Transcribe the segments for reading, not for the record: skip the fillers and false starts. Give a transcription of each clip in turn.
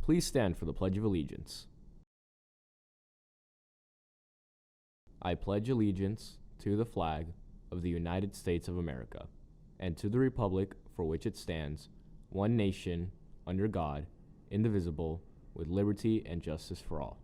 Please stand for the Pledge of Allegiance. I pledge allegiance to the flag of the United States of America, and to the republic for which it stands, one nation, under God, indivisible, with liberty and justice for all.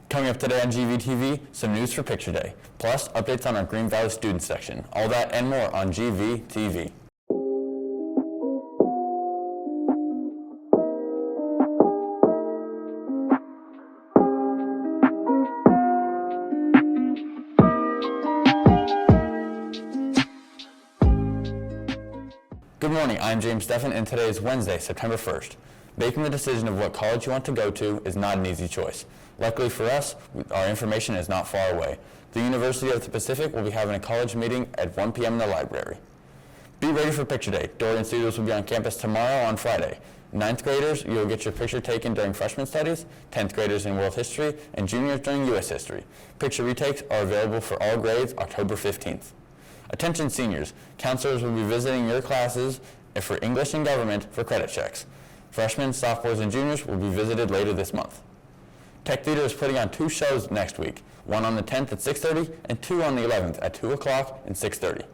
Coming up today on GVTV, some news for Picture Day, plus updates on our Green Valley Students section. All that and more on GVTV. Good morning, I'm James Steffen, and today is Wednesday, September 1st. Making the decision of what college you want to go to is not an easy choice. Luckily for us, our information is not far away. The University of the Pacific will be having a college meeting at 1 p.m. in the library. Be ready for Picture Day. Dorian Studios will be on campus tomorrow on Friday. 9th graders, you'll get your picture taken during freshman studies, 10th graders in world history, and juniors during U.S. history. Picture retakes are available for all grades October 15th. Attention seniors, counselors will be visiting your classes for English and government for credit checks. Freshmen, sophomores, and juniors will be visited later this month. Tech Theater is putting on 2 shows next week, one on the 10th at 6:30 and 2 on the 11th at 2 o'clock and 6:30.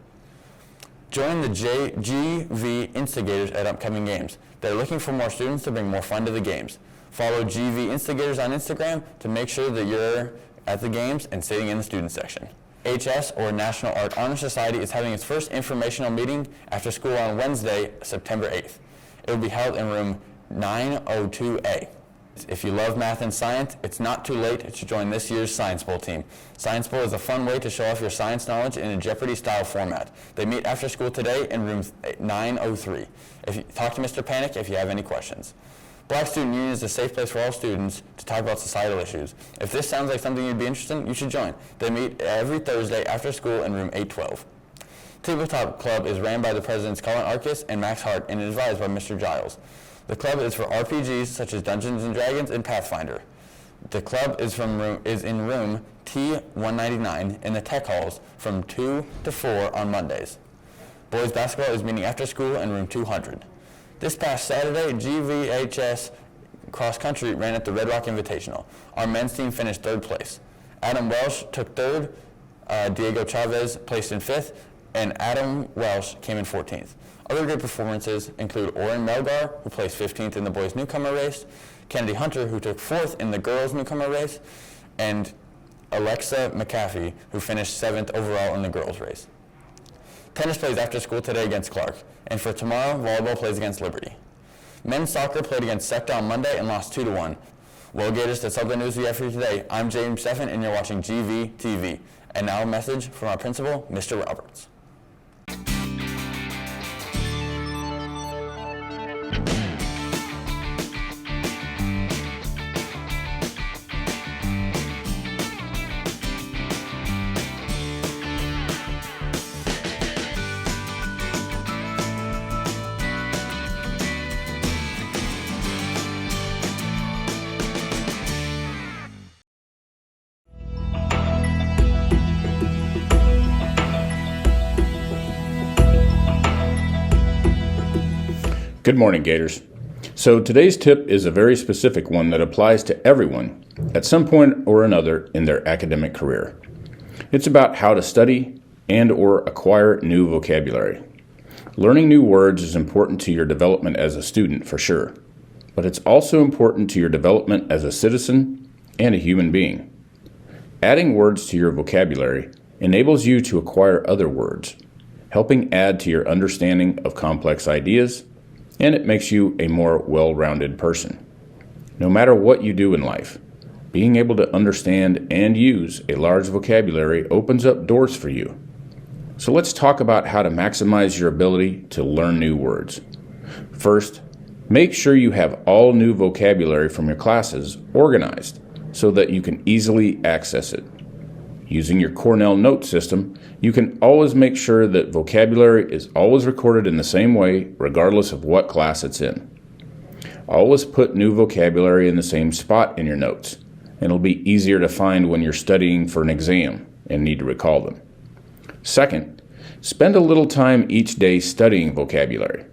Join the GV Instigators at upcoming games. They're looking for more students to bring more fun to the games. Follow GV Instigators on Instagram to make sure that you're at the games and sitting in the student section. HS, or National Art Honor Society, is having its first informational meeting after school on Wednesday, September 8th. It will be held in room 902A. If you love math and science, it's not too late to join this year's Science Bowl team. Science Bowl is a fun way to show off your science knowledge in a Jeopardy-style format. They meet after school today in room 903. Talk to Mr. Panic if you have any questions. Black Student Union is a safe place for all students to talk about societal issues. If this sounds like something you'd be interested in, you should join. They meet every Thursday after school in room 812. Tabletop Club is ran by the presidents Colin Arcus and Max Hart and is advised by Mr. Giles. The club is for RPGs such as Dungeons & Dragons and Pathfinder. The club is in room T199 in the tech halls from 2 to 4 on Mondays. Boys basketball is meeting after school in room 200. This past Saturday, GVHS Cross Country ran at the Red Rock Invitational. Our men's team finished 3rd place. Adam Welsh took 3rd, Diego Chavez placed in 5th, and Adam Welsh came in 14th. Other great performances include Oren Melgar, who placed 15th in the boys' newcomer race, Kennedy Hunter, who took 4th in the girls' newcomer race, and Alexa McAfee, who finished 7th overall in the girls' race. Tennis plays after school today against Clark, and for tomorrow, volleyball plays against Liberty. Men's soccer played against SEPTA on Monday and lost 2-1. Well, Gators, that's all the news we have for you today. I'm James Steffen, and you're watching GVTV. And now a message from our principal, Mr. Roberts. Good morning, Gators. So today's tip is a very specific one that applies to everyone at some point or another in their academic career. It's about how to study and or acquire new vocabulary. Learning new words is important to your development as a student for sure, but it's also important to your development as a citizen and a human being. Adding words to your vocabulary enables you to acquire other words, helping add to your understanding of complex ideas, and it makes you a more well-rounded person. No matter what you do in life, being able to understand and use a large vocabulary opens up doors for you. So let's talk about how to maximize your ability to learn new words. First, make sure you have all new vocabulary from your classes organized so that you can easily access it. Using your Cornell note system, you can always make sure that vocabulary is always recorded in the same way, regardless of what class it's in. Always put new vocabulary in the same spot in your notes, and it'll be easier to find when you're studying for an exam and need to recall them. Second, spend a little time each day studying vocabulary.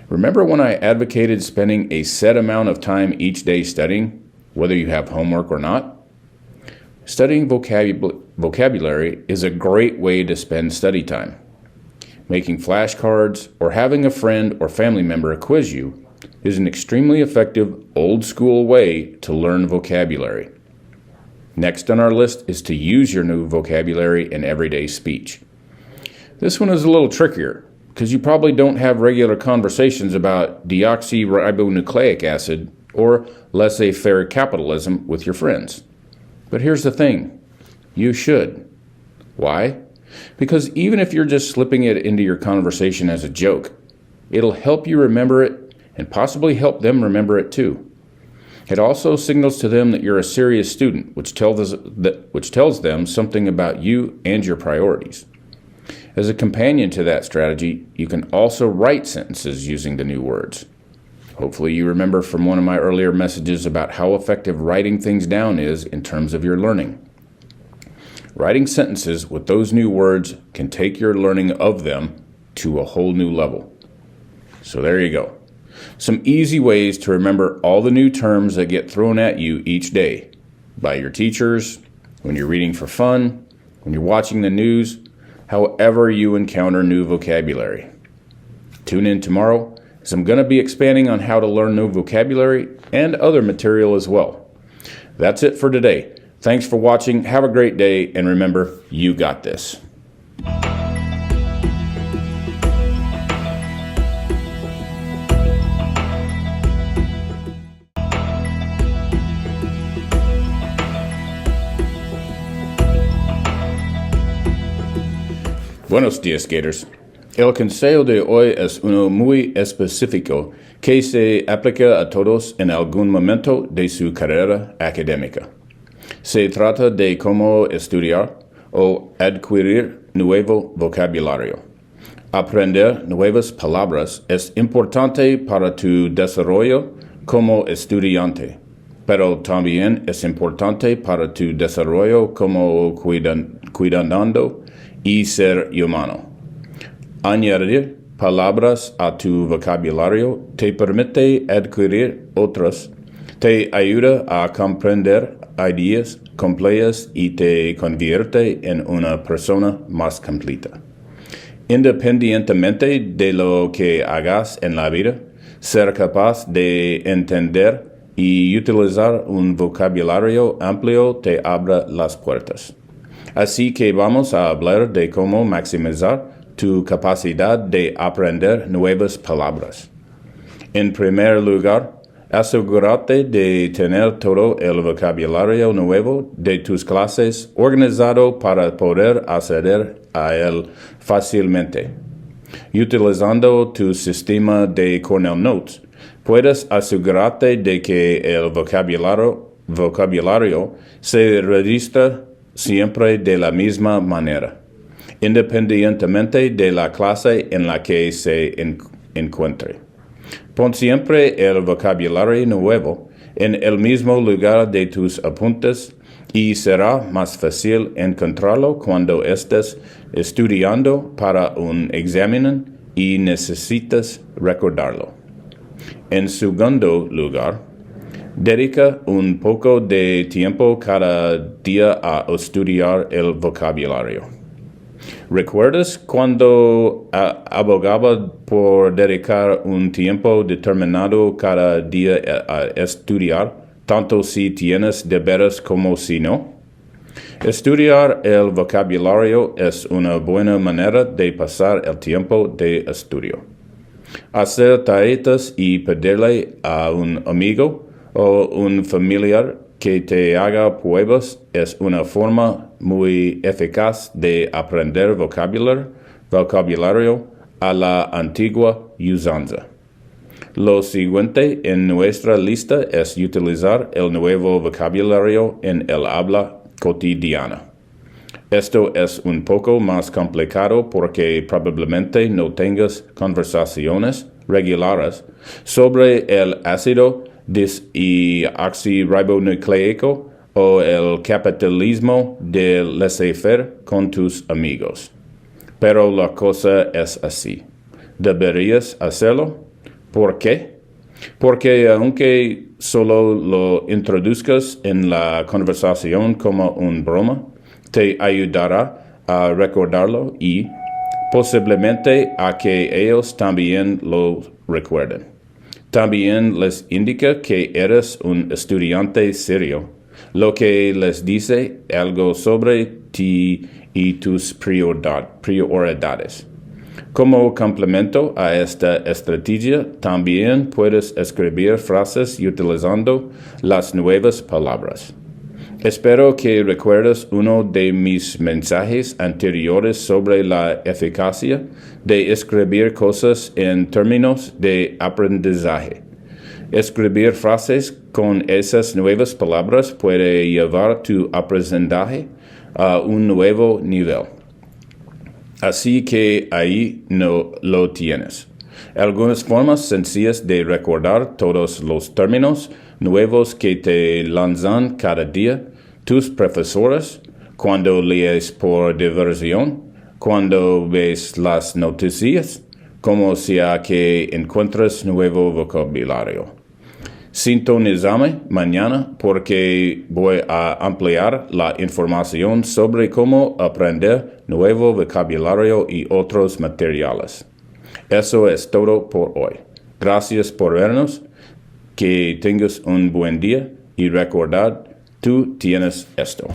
Remember when I advocated spending a set amount of time each day studying, whether you have homework or not? Studying vocabulary is a great way to spend study time. Making flashcards or having a friend or family member quiz you is an extremely effective old-school way to learn vocabulary. Next on our list is to use your new vocabulary in everyday speech. This one is a little trickier because you probably don't have regular conversations about deoxyribonucleic acid or laissez-faire capitalism with your friends. But here's the thing, you should. Why? Because even if you're just slipping it into your conversation as a joke, it'll help you remember it and possibly help them remember it too. It also signals to them that you're a serious student, which tells them something about you and your priorities. As a companion to that strategy, you can also write sentences using the new words. Hopefully you remember from one of my earlier messages about how effective writing things down is in terms of your learning. Writing sentences with those new words can take your learning of them to a whole new level. So there you go. Some easy ways to remember all the new terms that get thrown at you each day by your teachers, when you're reading for fun, when you're watching the news, however you encounter new vocabulary. Tune in tomorrow, as I'm going to be expanding on how to learn new vocabulary and other material as well. That's it for today. Thanks for watching. Have a great day, and remember, you got this. Buenos días, Gators. El consejo de hoy es uno muy específico que se aplica a todos en algún momento de su carrera académica. Se trata de cómo estudiar o adquirir nuevo vocabulario. Aprender nuevas palabras es importante para tu desarrollo como estudiante, pero también es importante para tu desarrollo como cuidando y ser humano. Añadir palabras a tu vocabulario te permite adquirir otras, te ayuda a comprender ideas complejas y te convierte en una persona más completa. Independientemente de lo que hagas en la vida, ser capaz de entender y utilizar un vocabulario amplio te abre las puertas. Así que vamos a hablar de cómo maximizar tu capacidad de aprender nuevas palabras. En primer lugar, asegúrate de tener todo el vocabulario nuevo de tus clases organizado para poder acceder a él fácilmente. Utilizando tu sistema de Cornell Notes, puedes asegurarte de que el vocabulario se registra siempre de la misma manera, independientemente de la clase en la que se encuentre. Pon siempre el vocabulario nuevo en el mismo lugar de tus apuntes y será más fácil encontrarlo cuando estés estudiando para un examen y necesitas recordarlo. En segundo lugar, dedica un poco de tiempo cada día a estudiar el vocabulario. ¿Recuerdas cuando abogaba por dedicar un tiempo determinado cada día a estudiar, tanto si tienes deberes como si no? Estudiar el vocabulario es una buena manera de pasar el tiempo de estudio. Hacer tareas y pedirle a un amigo o un familiar que te haga pruebas es una forma muy eficaz de aprender vocabulario a la antigua usanza. Lo siguiente en nuestra lista es utilizar el nuevo vocabulario en el habla cotidiana. Esto es un poco más complicado porque probablemente no tengas conversaciones regulares sobre el ácido desoxirribonucleico o el capitalismo de laissez-faire con tus amigos. Pero la cosa es así. ¿Deberías hacerlo? ¿Por qué? Porque aunque solo lo introduzcas en la conversación como una broma, te ayudará a recordarlo y posiblemente a que ellos también lo recuerden. También les indica que eres un estudiante serio, lo que les dice algo sobre ti y tus prioridades. Como complemento a esta estrategia, también puedes escribir frases utilizando las nuevas palabras. Espero que recuerdes uno de mis mensajes anteriores sobre la eficacia de escribir cosas en términos de aprendizaje. Escribir frases con esas nuevas palabras puede llevar tu aprendizaje a un nuevo nivel. Así que ahí no lo tienes. Algunas formas sencillas de recordar todos los términos nuevos que te lanzan cada día tus profesores, cuando lees por diversión, cuando ves las noticias, como sea que encuentres nuevo vocabulario. Sintonízame mañana porque voy a ampliar la información sobre cómo aprender nuevo vocabulario y otros materiales. Eso es todo por hoy. Gracias por vernos. Que tengas un buen día y recordad, tú tienes esto.